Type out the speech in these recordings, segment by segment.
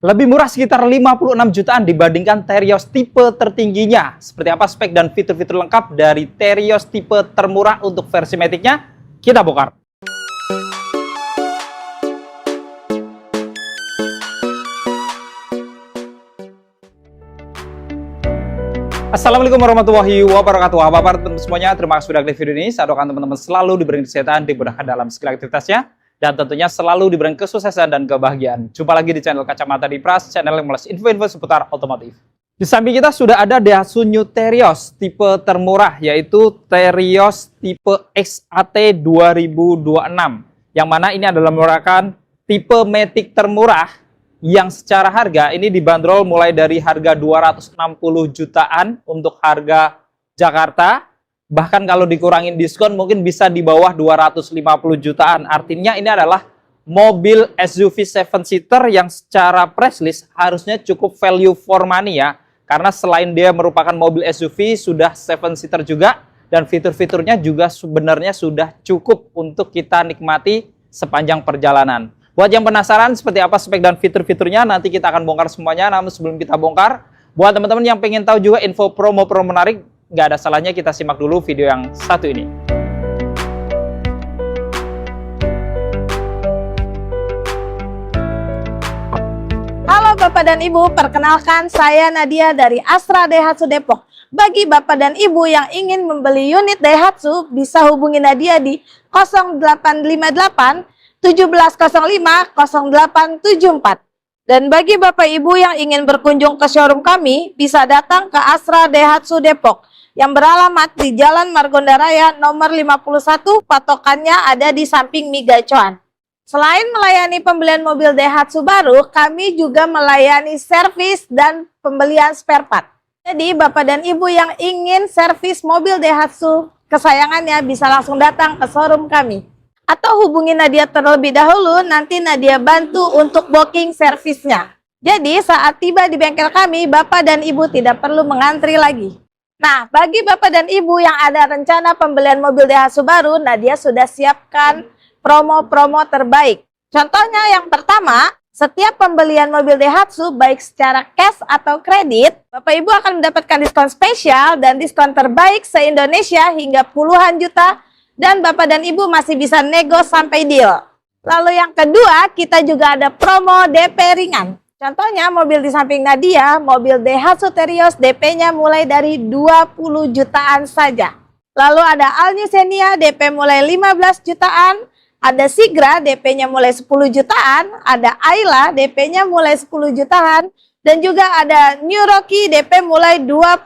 Lebih murah sekitar 56 jutaan dibandingkan Terios tipe tertingginya. Seperti apa spek dan fitur-fitur lengkap dari Terios tipe termurah untuk versi Matic-nya? Kita bongkar. Assalamualaikum warahmatullahi wabarakatuh. Apa kabar teman-teman semuanya? Terima kasih sudah klik video ini. Saya doakan teman-teman selalu diberi kesehatan, dimudahkan dalam segala aktivitasnya, dan tentunya selalu diberi kesuksesan dan kebahagiaan. Jumpa lagi di channel Kacamata di Pras, channel yang melas info-info seputar otomotif. Di samping kita sudah ada Daihatsu New Terios tipe termurah, yaitu Terios tipe XAT 2026. Yang mana ini adalah merupakan tipe Matic termurah yang secara harga ini dibanderol mulai dari harga 260 jutaan untuk harga Jakarta. Bahkan kalau dikurangin diskon mungkin bisa di bawah 250 jutaan. Artinya ini adalah mobil SUV 7-seater yang secara price list harusnya cukup value for money ya. Karena selain dia merupakan mobil SUV, sudah 7-seater juga. Dan fitur-fiturnya juga sebenarnya sudah cukup untuk kita nikmati sepanjang perjalanan. Buat yang penasaran seperti apa spek dan fitur-fiturnya, nanti kita akan bongkar semuanya. Namun sebelum kita bongkar, buat teman-teman yang pengen tahu juga info promo-promo menarik, nggak ada salahnya kita simak dulu video yang satu ini. Halo Bapak dan Ibu, perkenalkan saya Nadia dari Astra Daihatsu Depok. Bagi Bapak dan Ibu yang ingin membeli unit Daihatsu, bisa hubungi Nadia di 0858 1705 0874. Dan bagi Bapak Ibu yang ingin berkunjung ke showroom kami, bisa datang ke Astra Daihatsu Depok yang beralamat di Jalan Margonda Raya nomor 51, patokannya ada di samping Migacoan. Selain melayani pembelian mobil Daihatsu baru, kami juga melayani servis dan pembelian spare part. Jadi Bapak dan Ibu yang ingin servis mobil Daihatsu kesayangannya bisa langsung datang ke showroom kami. Atau hubungi Nadia terlebih dahulu, nanti Nadia bantu untuk booking servisnya. Jadi saat tiba di bengkel kami, Bapak dan Ibu tidak perlu mengantri lagi. Nah, bagi Bapak dan Ibu yang ada rencana pembelian mobil Daihatsu baru, Nadia sudah siapkan promo-promo terbaik. Contohnya yang pertama, setiap pembelian mobil Daihatsu, baik secara cash atau kredit, Bapak Ibu akan mendapatkan diskon spesial dan diskon terbaik se-Indonesia hingga puluhan juta. Dan Bapak dan Ibu masih bisa nego sampai deal. Lalu yang kedua, kita juga ada promo DP ringan. Contohnya mobil di samping Nadia, mobil Daihatsu Terios DP-nya mulai dari 20 jutaan saja. Lalu ada All New Xenia DP mulai 15 jutaan, ada Sigra DP-nya mulai 10 jutaan, ada Ayla DP-nya mulai 10 jutaan, dan juga ada New Rocky DP mulai 25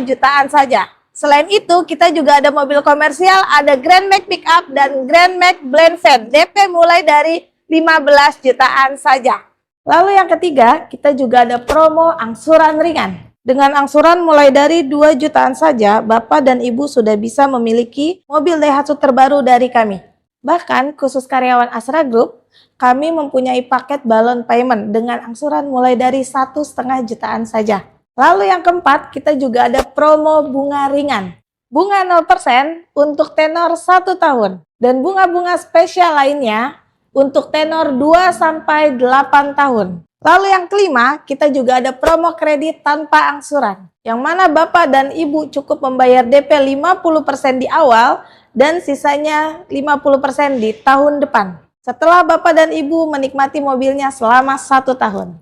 jutaan saja. Selain itu, kita juga ada mobil komersial, ada Grand Max Pickup dan Grand Max Blend Van. DP mulai dari 15 jutaan saja. Lalu yang ketiga, kita juga ada promo angsuran ringan. Dengan angsuran mulai dari 2 jutaan saja, Bapak dan Ibu sudah bisa memiliki mobil Daihatsu terbaru dari kami. Bahkan, khusus karyawan Astra Group, kami mempunyai paket balon payment dengan angsuran mulai dari 1,5 jutaan saja. Lalu yang keempat, kita juga ada promo bunga ringan. Bunga 0% untuk tenor 1 tahun. Dan bunga-bunga spesial lainnya untuk tenor 2-8 tahun. Lalu yang kelima, kita juga ada promo kredit tanpa angsuran. Yang mana Bapak dan Ibu cukup membayar DP 50% di awal dan sisanya 50% di tahun depan. Setelah Bapak dan Ibu menikmati mobilnya selama 1 tahun.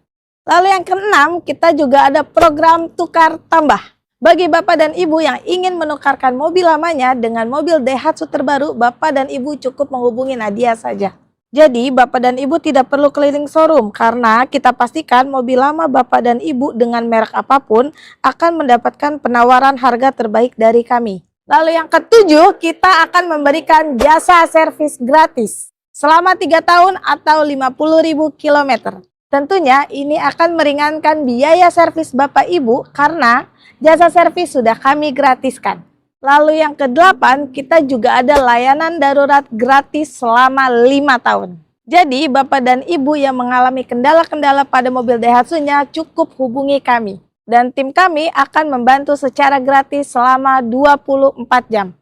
Lalu yang keenam, kita juga ada program tukar tambah. Bagi Bapak dan Ibu yang ingin menukarkan mobil lamanya dengan mobil Daihatsu terbaru, Bapak dan Ibu cukup menghubungi Nadia saja. Jadi, Bapak dan Ibu tidak perlu keliling showroom karena kita pastikan mobil lama Bapak dan Ibu dengan merek apapun akan mendapatkan penawaran harga terbaik dari kami. Lalu yang ketujuh, kita akan memberikan jasa servis gratis selama 3 tahun atau 50.000 km. Tentunya ini akan meringankan biaya servis Bapak Ibu karena jasa servis sudah kami gratiskan. Lalu yang ke-8, kita juga ada layanan darurat gratis selama 5 tahun. Jadi Bapak dan Ibu yang mengalami kendala-kendala pada mobil Daihatsu-nya cukup hubungi kami. Dan tim kami akan membantu secara gratis selama 24 jam.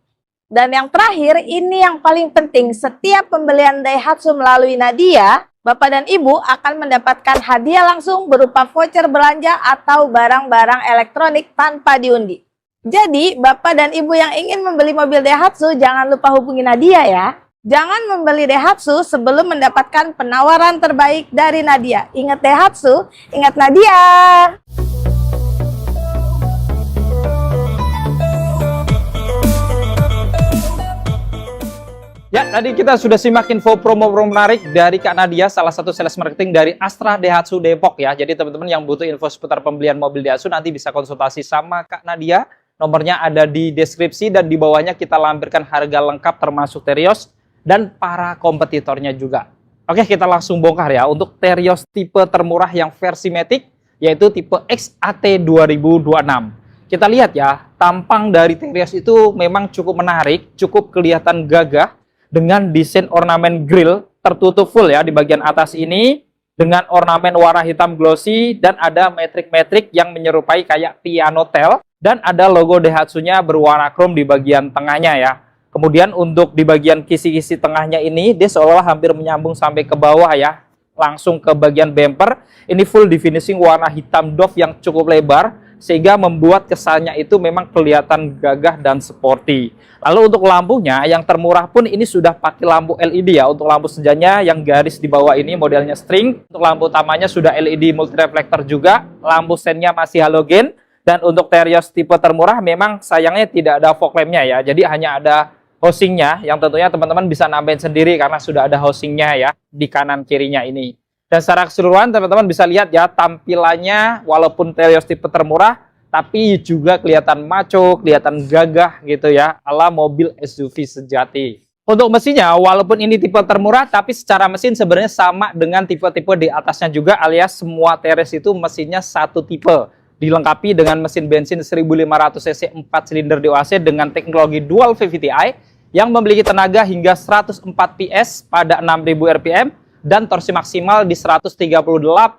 Dan yang terakhir, ini yang paling penting, setiap pembelian Daihatsu melalui Nadia, Bapak dan Ibu akan mendapatkan hadiah langsung berupa voucher belanja atau barang-barang elektronik tanpa diundi. Jadi, Bapak dan Ibu yang ingin membeli mobil Daihatsu, jangan lupa hubungi Nadia ya. Jangan membeli Daihatsu sebelum mendapatkan penawaran terbaik dari Nadia. Ingat Daihatsu, ingat Nadia. Ya, tadi kita sudah simak info promo-promo menarik dari Kak Nadia, salah satu sales marketing dari Astra Daihatsu Depok ya. Jadi teman-teman yang butuh info seputar pembelian mobil Daihatsu nanti bisa konsultasi sama Kak Nadia. Nomornya ada di deskripsi dan di bawahnya kita lampirkan harga lengkap termasuk Terios dan para kompetitornya juga. Oke, kita langsung bongkar ya untuk Terios tipe termurah yang versi Matic, yaitu tipe XAT 2026. Kita lihat ya, tampang dari Terios itu memang cukup menarik, cukup kelihatan gagah dengan desain ornamen grill tertutup full ya di bagian atas ini dengan ornamen warna hitam glossy dan ada metrik-metrik yang menyerupai kayak piano tail dan ada logo Daihatsu-nya berwarna chrome di bagian tengahnya ya. Kemudian untuk di bagian kisi-kisi tengahnya ini, dia seolah-olah hampir menyambung sampai ke bawah ya. Langsung ke bagian bumper. Ini full di finishing warna hitam doff yang cukup lebar. Sehingga membuat kesannya itu memang kelihatan gagah dan sporty. Lalu untuk lampunya, yang termurah pun ini sudah pakai lampu LED ya. Untuk lampu sejanya yang garis di bawah ini modelnya string. Untuk lampu utamanya sudah LED multi reflektor juga. Lampu sennya masih halogen. Dan untuk Terios tipe termurah memang sayangnya tidak ada fog lamp-nya ya. Jadi hanya ada housingnya yang tentunya teman-teman bisa nambahin sendiri karena sudah ada housingnya ya di kanan kirinya ini. Dan secara keseluruhan teman-teman bisa lihat ya tampilannya walaupun Terios tipe termurah tapi juga kelihatan maco, kelihatan gagah gitu ya ala mobil SUV sejati. Untuk mesinnya walaupun ini tipe termurah tapi secara mesin sebenarnya sama dengan tipe-tipe di atasnya juga alias semua Terios itu mesinnya satu tipe. Dilengkapi dengan mesin bensin 1500 cc 4 silinder DOHC dengan teknologi dual VVT-i yang memiliki tenaga hingga 104 PS pada 6000 rpm dan torsi maksimal di 138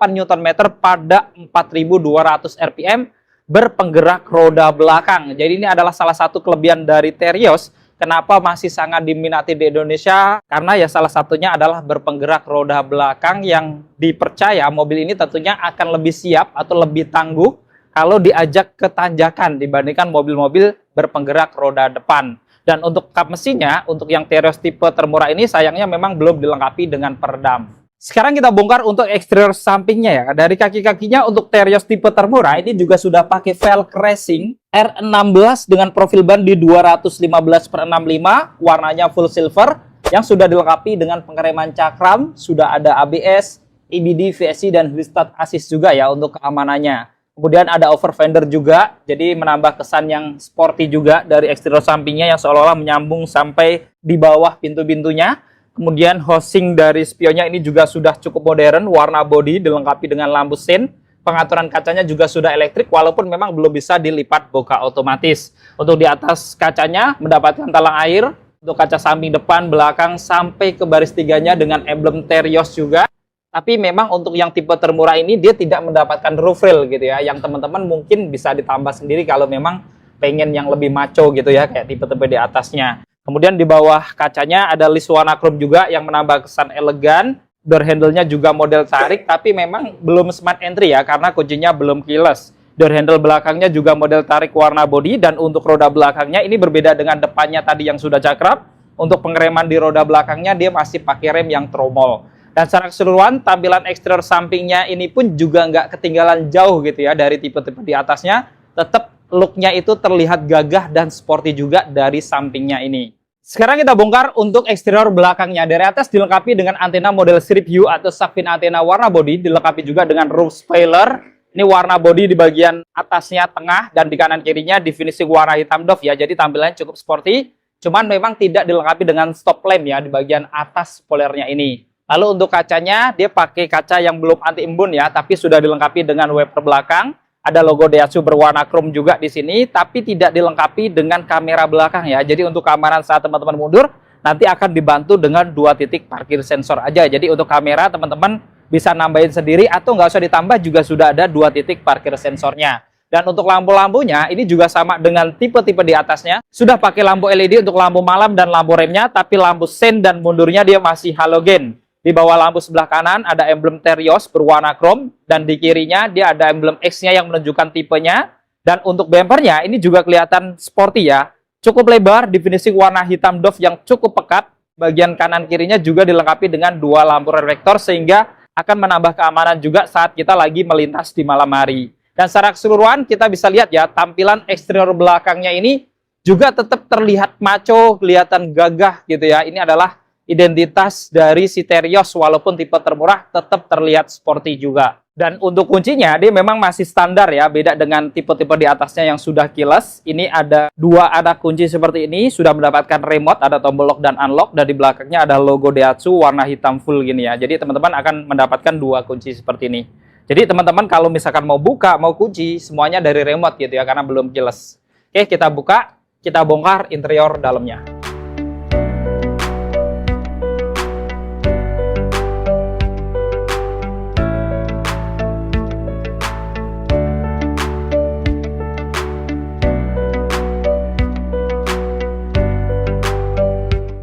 Nm pada 4200 rpm berpenggerak roda belakang. Jadi ini adalah salah satu kelebihan dari Terios kenapa masih sangat diminati di Indonesia karena ya salah satunya adalah berpenggerak roda belakang yang dipercaya mobil ini tentunya akan lebih siap atau lebih tangguh kalau diajak ke tanjakan dibandingkan mobil-mobil berpenggerak roda depan. Dan untuk kap mesinnya, untuk yang Terios tipe termurah ini sayangnya memang belum dilengkapi dengan peredam. Sekarang kita bongkar untuk eksterior sampingnya ya. Dari kaki-kakinya untuk Terios tipe termurah ini juga sudah pakai velg racing R16 dengan profil ban di 215/65, warnanya full silver yang sudah dilengkapi dengan pengereman cakram, sudah ada ABS, EBD, VSC dan Hill Start Assist juga ya untuk keamanannya. Kemudian ada over fender juga, jadi menambah kesan yang sporty juga dari eksterior sampingnya yang seolah-olah menyambung sampai di bawah pintu-pintunya. Kemudian housing dari spionnya ini juga sudah cukup modern, warna body dilengkapi dengan lampu sen. Pengaturan kacanya juga sudah elektrik walaupun memang belum bisa dilipat buka otomatis. Untuk di atas kacanya mendapatkan talang air, untuk kaca samping depan, belakang sampai ke baris tiganya dengan emblem Terios juga. Tapi memang untuk yang tipe termurah ini dia tidak mendapatkan roof rail gitu ya. Yang teman-teman mungkin bisa ditambah sendiri kalau memang pengen yang lebih maco gitu ya. Kayak tipe-tipe di atasnya. Kemudian di bawah kacanya ada list warna chrome juga yang menambah kesan elegan. Door handle-nya juga model tarik tapi memang belum smart entry ya. Karena kuncinya belum keyless. Door handle belakangnya juga model tarik warna body. Dan untuk roda belakangnya ini berbeda dengan depannya tadi yang sudah cakram. Untuk pengereman di roda belakangnya dia masih pakai rem yang tromol. Dan secara keseluruhan tampilan eksterior sampingnya ini pun juga nggak ketinggalan jauh gitu ya dari tipe-tipe di atasnya. Tetap looknya itu terlihat gagah dan sporty juga dari sampingnya ini. Sekarang kita bongkar untuk eksterior belakangnya. Dari atas dilengkapi dengan antena model strip view atau shark fin antena warna body. Dilengkapi juga dengan roof spoiler. Ini warna body di bagian atasnya tengah dan di kanan kirinya di finishing warna hitam doff ya. Jadi tampilannya cukup sporty. Cuman memang tidak dilengkapi dengan stop lamp ya di bagian atas spoilernya ini. Lalu untuk kacanya, dia pakai kaca yang belum anti-embun ya, tapi sudah dilengkapi dengan wiper belakang. Ada logo Daihatsu berwarna chrome juga di sini, tapi tidak dilengkapi dengan kamera belakang ya. Jadi untuk keamanan saat teman-teman mundur, nanti akan dibantu dengan 2 titik parkir sensor aja. Jadi untuk kamera teman-teman bisa nambahin sendiri atau nggak usah ditambah juga sudah ada 2 titik parkir sensornya. Dan untuk lampu-lampunya ini juga sama dengan tipe-tipe di atasnya. Sudah pakai lampu LED untuk lampu malam dan lampu remnya, tapi lampu sen dan mundurnya dia masih halogen. Di bawah lampu sebelah kanan ada emblem Terios berwarna krom, dan di kirinya dia ada emblem X-nya yang menunjukkan tipenya. Dan untuk bumpernya ini juga kelihatan sporty ya. Cukup lebar, definisi warna hitam doff yang cukup pekat. Bagian kanan kirinya juga dilengkapi dengan dua lampu reflektor sehingga akan menambah keamanan juga saat kita lagi melintas di malam hari. Dan secara keseluruhan kita bisa lihat ya, tampilan eksterior belakangnya ini juga tetap terlihat maco, kelihatan gagah gitu ya. Ini adalah identitas dari si Terios, walaupun tipe termurah tetap terlihat sporty juga. Dan untuk kuncinya dia memang masih standar ya, beda dengan tipe-tipe di atasnya yang sudah keyless. Ini ada dua anak kunci seperti ini, sudah mendapatkan remote, ada tombol lock dan unlock, dan di belakangnya ada logo Daihatsu warna hitam full gini ya. Jadi teman-teman akan mendapatkan dua kunci seperti ini. Jadi teman-teman kalau misalkan mau buka, mau kunci, semuanya dari remote gitu ya, karena belum keyless. Oke, kita buka, kita bongkar interior dalamnya.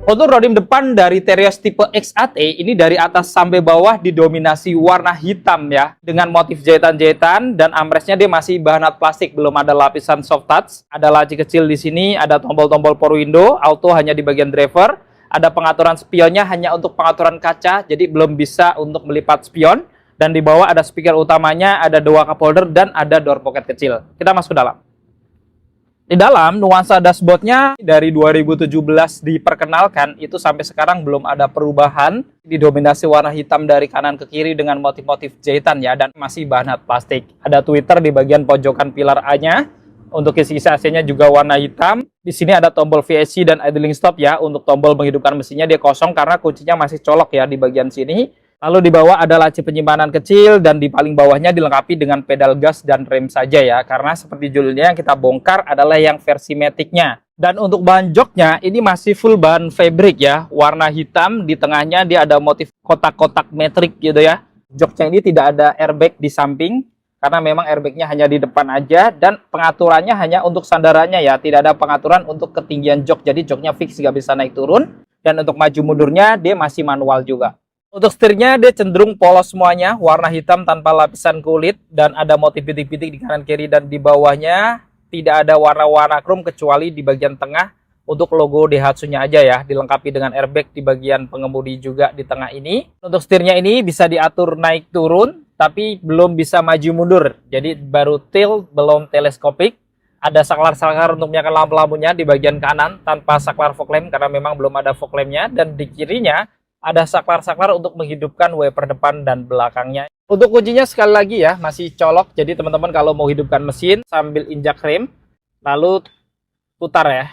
Untuk rodin depan dari Terios tipe XAT ini dari atas sampai bawah didominasi warna hitam ya, dengan motif jahitan-jahitan, dan armrestnya dia masih bahan plastik, belum ada lapisan soft touch. Ada laci kecil di sini, ada tombol-tombol power window, auto hanya di bagian driver, ada pengaturan spionnya hanya untuk pengaturan kaca, jadi belum bisa untuk melipat spion. Dan di bawah ada speaker utamanya, ada dua cup holder, dan ada door pocket kecil. Kita masuk ke dalam. Di dalam, nuansa dashboardnya dari 2017 diperkenalkan, itu sampai sekarang belum ada perubahan. Didominasi warna hitam dari kanan ke kiri dengan motif-motif jahitan ya, dan masih bahan plastik. Ada tweeter di bagian pojokan pilar A-nya. Untuk isi-isi AC-nya juga warna hitam. Di sini ada tombol VSC dan idling stop ya. Untuk tombol menghidupkan mesinnya dia kosong karena kuncinya masih colok ya di bagian sini. Lalu di bawah ada laci penyimpanan kecil, dan di paling bawahnya dilengkapi dengan pedal gas dan rem saja ya. Karena seperti judulnya yang kita bongkar adalah yang versi matic-nya. Dan untuk bahan joknya ini masih full bahan fabric ya. Warna hitam, di tengahnya dia ada motif kotak-kotak metrik gitu ya. Joknya ini tidak ada airbag di samping, karena memang airbagnya hanya di depan aja. Dan pengaturannya hanya untuk sandarannya ya. Tidak ada pengaturan untuk ketinggian jok. Jadi joknya fix, nggak bisa naik turun. Dan untuk maju mundurnya dia masih manual juga. Untuk setirnya dia cenderung polos semuanya, warna hitam tanpa lapisan kulit, dan ada motif bintik-bintik di kanan kiri, dan di bawahnya tidak ada warna-warna krom kecuali di bagian tengah untuk logo Daihatsu-nya aja ya, dilengkapi dengan airbag di bagian pengemudi juga di tengah ini. Untuk setirnya ini bisa diatur naik turun, tapi belum bisa maju mundur, jadi baru tilt, belum teleskopik. Ada saklar-saklar untuk menyalakan lampu-lampunya di bagian kanan tanpa saklar fog lamp karena memang belum ada fog lamp-nya, dan di kirinya ada saklar-saklar untuk menghidupkan wiper depan dan belakangnya. Untuk kuncinya sekali lagi ya, masih colok. Jadi teman-teman kalau mau hidupkan mesin sambil injak rem, lalu putar ya.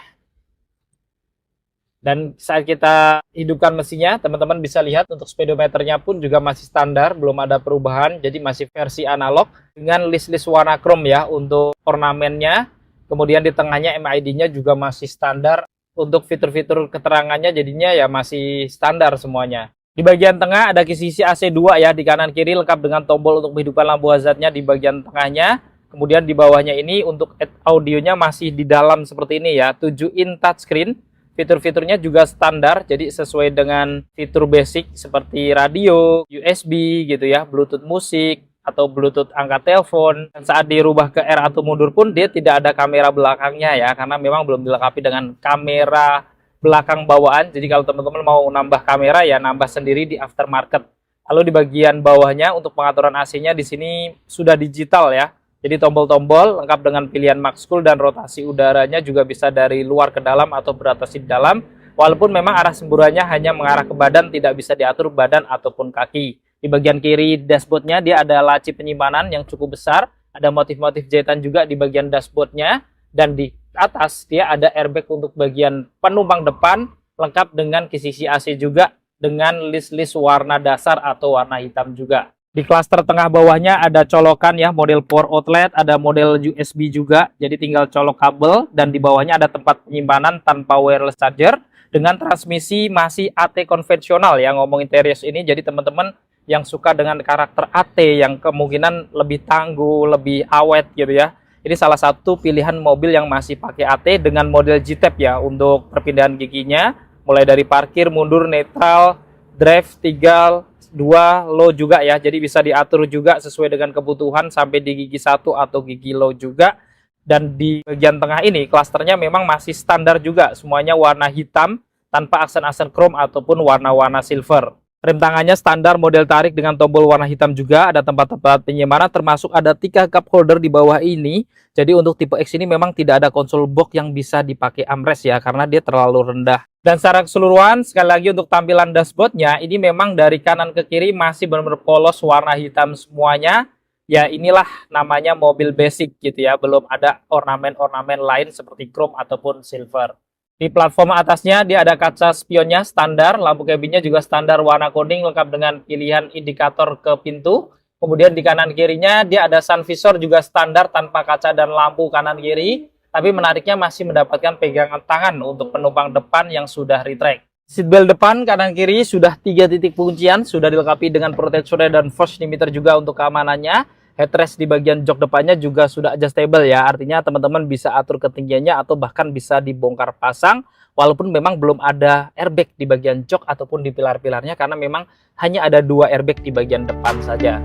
Dan saat kita hidupkan mesinnya, teman-teman bisa lihat untuk speedometernya pun juga masih standar, belum ada perubahan. Jadi masih versi analog dengan list-list warna krom ya untuk ornamennya. Kemudian di tengahnya MID-nya juga masih standar. Untuk fitur-fitur keterangannya jadinya ya masih standar semuanya. Di bagian tengah ada kisi AC 2 ya, di kanan kiri lengkap dengan tombol untuk menghidupkan lampu hazardnya di bagian tengahnya. Kemudian di bawahnya ini untuk audionya masih di dalam seperti ini ya, 7-in touchscreen. Fitur-fiturnya juga standar, jadi sesuai dengan fitur basic seperti radio, USB gitu ya, Bluetooth musik, atau Bluetooth angkat telepon. Dan saat dirubah ke R atau mundur pun dia tidak ada kamera belakangnya ya, karena memang belum dilengkapi dengan kamera belakang bawaan. Jadi kalau teman-teman mau nambah kamera ya nambah sendiri di aftermarket. Lalu di bagian bawahnya untuk pengaturan AC-nya di sini sudah digital ya. Jadi tombol-tombol lengkap dengan pilihan max cool, dan rotasi udaranya juga bisa dari luar ke dalam atau berotasi di dalam. Walaupun memang arah semburannya hanya mengarah ke badan, tidak bisa diatur badan ataupun kaki. Di bagian kiri dashboardnya dia ada laci penyimpanan yang cukup besar, ada motif-motif jahitan juga di bagian dashboardnya, dan di atas dia ada airbag untuk bagian penumpang depan, lengkap dengan kisi AC juga dengan list-list warna dasar atau warna hitam juga. Di klaster tengah bawahnya ada colokan ya, model power outlet, ada model USB juga, jadi tinggal colok kabel, dan di bawahnya ada tempat penyimpanan tanpa wireless charger dengan transmisi masih AT konvensional ya, ngomongin Terios ini. Jadi teman-teman yang suka dengan karakter AT yang kemungkinan lebih tangguh, lebih awet gitu ya, ini salah satu pilihan mobil yang masih pakai AT dengan model G-Tab ya untuk perpindahan giginya, mulai dari parkir, mundur, netral, drive 3, 2, low juga ya. Jadi bisa diatur juga sesuai dengan kebutuhan sampai di gigi 1 atau gigi low juga. Dan di bagian tengah ini klasternya memang masih standar juga, semuanya warna hitam tanpa aksen-aksen chrome ataupun warna-warna silver. Rem tangannya standar model tarik dengan tombol warna hitam juga, ada tempat-tempat penyimpanan termasuk ada 3 cup holder di bawah ini. Jadi untuk tipe X ini memang tidak ada konsol box yang bisa dipakai armrest ya, karena dia terlalu rendah. Dan secara keseluruhan, sekali lagi untuk tampilan dashboardnya, ini memang dari kanan ke kiri masih benar-benar polos warna hitam semuanya. Ya inilah namanya mobil basic gitu ya, belum ada ornamen-ornamen lain seperti chrome ataupun silver. Di platform atasnya dia ada kaca spionnya standar, lampu cabinnya juga standar warna kuning lengkap dengan pilihan indikator ke pintu. Kemudian di kanan kirinya dia ada sun visor juga standar tanpa kaca dan lampu kanan kiri. Tapi menariknya masih mendapatkan pegangan tangan untuk penumpang depan yang sudah retract. Seatbelt depan kanan kiri sudah 3 titik penguncian, sudah dilengkapi dengan protektornya dan force limiter juga untuk keamanannya. Headrest di bagian jok depannya juga sudah adjustable ya, artinya teman-teman bisa atur ketinggiannya atau bahkan bisa dibongkar pasang, walaupun memang belum ada airbag di bagian jok ataupun di pilar-pilarnya karena memang hanya ada 2 airbag di bagian depan saja.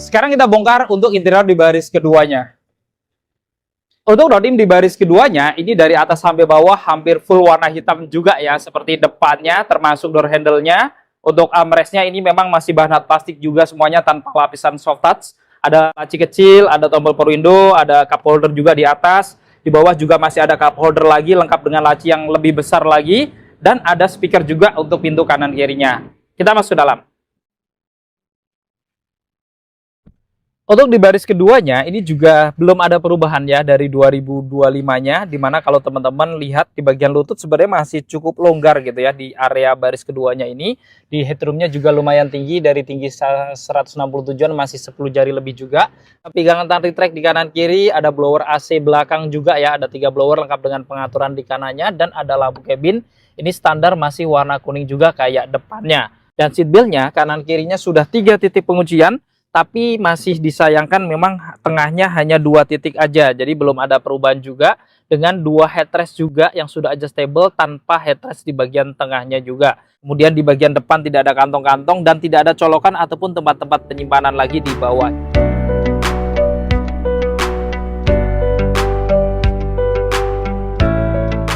Sekarang kita bongkar untuk interior di baris keduanya. Untuk rodim di baris keduanya, ini dari atas sampai bawah hampir full warna hitam juga ya, seperti depannya termasuk door handle-nya. Untuk armrest-nya ini memang masih bahan plastik juga semuanya tanpa lapisan soft touch. Ada laci kecil, ada tombol power window, ada cup holder juga di atas. Di bawah juga masih ada cup holder lagi lengkap dengan laci yang lebih besar lagi. Dan ada speaker juga untuk pintu kanan kirinya. Kita masuk dalam. Untuk di baris keduanya, ini juga belum ada perubahan ya dari 2025-nya, dimana kalau teman-teman lihat di bagian lutut sebenarnya masih cukup longgar gitu ya di area baris keduanya ini. Di headroomnya juga lumayan tinggi, dari tinggi 167-an masih 10 jari lebih juga. Pegangan tangan retract di kanan kiri, ada blower AC belakang juga ya, ada 3 blower lengkap dengan pengaturan di kanannya, dan ada lampu cabin. Ini standar masih warna kuning juga kayak depannya. Dan seatbeltnya kanan kirinya sudah 3 titik penguncian, tapi masih disayangkan memang tengahnya hanya 2 titik aja, jadi belum ada perubahan juga, dengan 2 headrest juga yang sudah adjustable tanpa headrest di bagian tengahnya juga. Kemudian di bagian depan tidak ada kantong-kantong dan tidak ada colokan ataupun tempat-tempat penyimpanan lagi di bawah.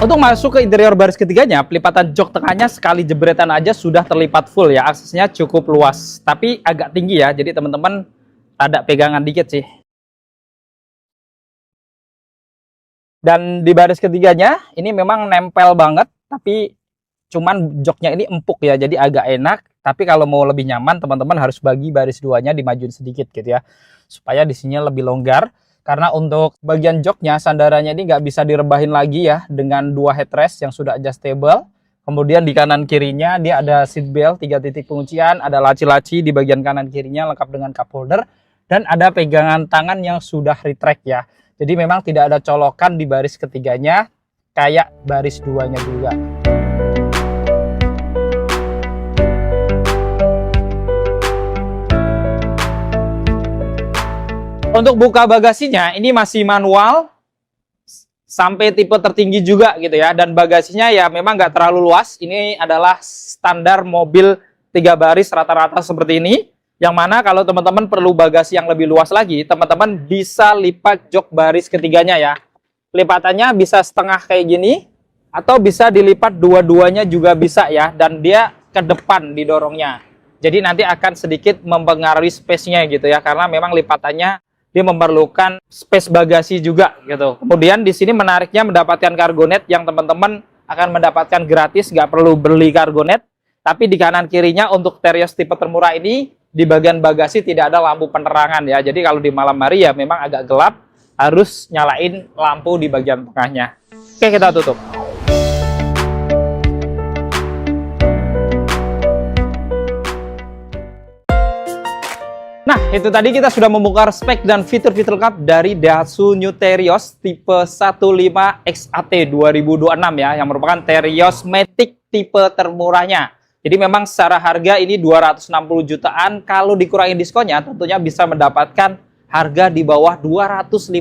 Untuk masuk ke interior baris ketiganya, pelipatan jok tengahnya sekali jebretan aja sudah terlipat full ya, aksesnya cukup luas, tapi agak tinggi ya, jadi teman-teman ada pegangan dikit sih. Dan di baris ketiganya, ini memang nempel banget, tapi cuman joknya ini empuk ya, jadi agak enak, tapi kalau mau lebih nyaman, teman-teman harus bagi baris duanya dimajuin sedikit gitu ya, supaya di sini lebih longgar. Karena untuk bagian joknya, sandarannya ini nggak bisa direbahin lagi ya dengan 2 headrest yang sudah adjustable. Kemudian di kanan kirinya dia ada seat belt, 3 titik penguncian, ada laci-laci di bagian kanan kirinya lengkap dengan cup holder, dan ada pegangan tangan yang sudah retract ya. Jadi memang tidak ada colokan di baris ketiganya kayak baris duanya juga. Untuk buka bagasinya ini masih manual sampai tipe tertinggi juga gitu ya, dan bagasinya ya memang nggak terlalu luas. Ini adalah standar mobil 3 baris rata-rata seperti ini, yang mana kalau teman-teman perlu bagasi yang lebih luas lagi, teman-teman bisa lipat jok baris ketiganya ya. Lipatannya bisa setengah kayak gini atau bisa dilipat dua-duanya juga bisa ya, dan dia ke depan didorongnya. Jadi nanti akan sedikit mempengaruhi space-nya gitu ya, karena memang lipatannya dia memerlukan space bagasi juga gitu. Kemudian di sini menariknya mendapatkan cargo net yang teman-teman akan mendapatkan gratis, nggak perlu beli cargo net. Tapi di kanan kirinya untuk Terios tipe termurah ini di bagian bagasi tidak ada lampu penerangan ya. Jadi kalau di malam hari ya memang agak gelap, harus nyalain lampu di bagian tengahnya. Oke, kita tutup. Nah, itu tadi kita sudah membongkar spek dan fitur-fitur lengkap dari Daihatsu New Terios tipe 15 XAT 2026 ya, yang merupakan Terios Matic tipe termurahnya. Jadi memang secara harga ini 260 jutaan, kalau dikurangi diskonnya tentunya bisa mendapatkan harga di bawah 250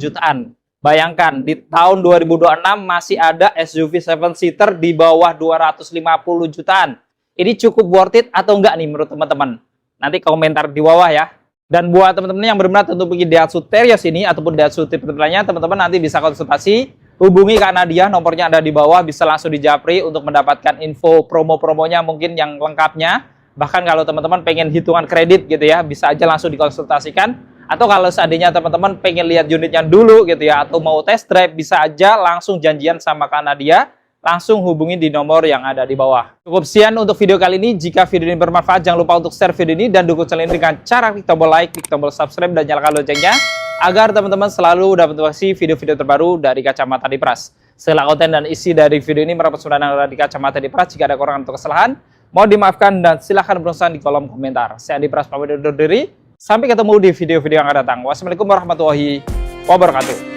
jutaan. Bayangkan, di tahun 2026 masih ada SUV 7-seater di bawah 250 jutaan. Ini cukup worth it atau enggak nih menurut teman-teman? Nanti komentar di bawah ya. Dan buat teman-teman yang berminat untuk pergi Daihatsu Terios ini ataupun Daihatsu tipe lainnya, teman-teman nanti bisa konsultasi, hubungi Kak Nadia, nomornya ada di bawah, bisa langsung di japri untuk mendapatkan info promo-promonya mungkin yang lengkapnya. Bahkan kalau teman-teman pengen hitungan kredit gitu ya, bisa aja langsung dikonsultasikan. Atau kalau seandainya teman-teman pengen lihat unitnya dulu gitu ya, atau mau test drive, bisa aja langsung janjian sama Kak Nadia. Langsung hubungi di nomor yang ada di bawah. Cukup sekian untuk video kali ini. Jika video ini bermanfaat, jangan lupa untuk share video ini dan dukung channel ini dengan cara klik tombol like, klik tombol subscribe, dan nyalakan loncengnya agar teman-teman selalu dapat notifikasi video-video terbaru dari Kacamata Dipras. Segala konten dan isi dari video ini merupakan sumber dari Kacamata Dipras. Jika ada kekurangan atau kesalahan, mohon dimaafkan dan silahkan berusaha di kolom komentar. Saya Dipras pamit undur diri. Sampai ketemu di video-video yang akan datang. Wassalamualaikum warahmatullahi wabarakatuh.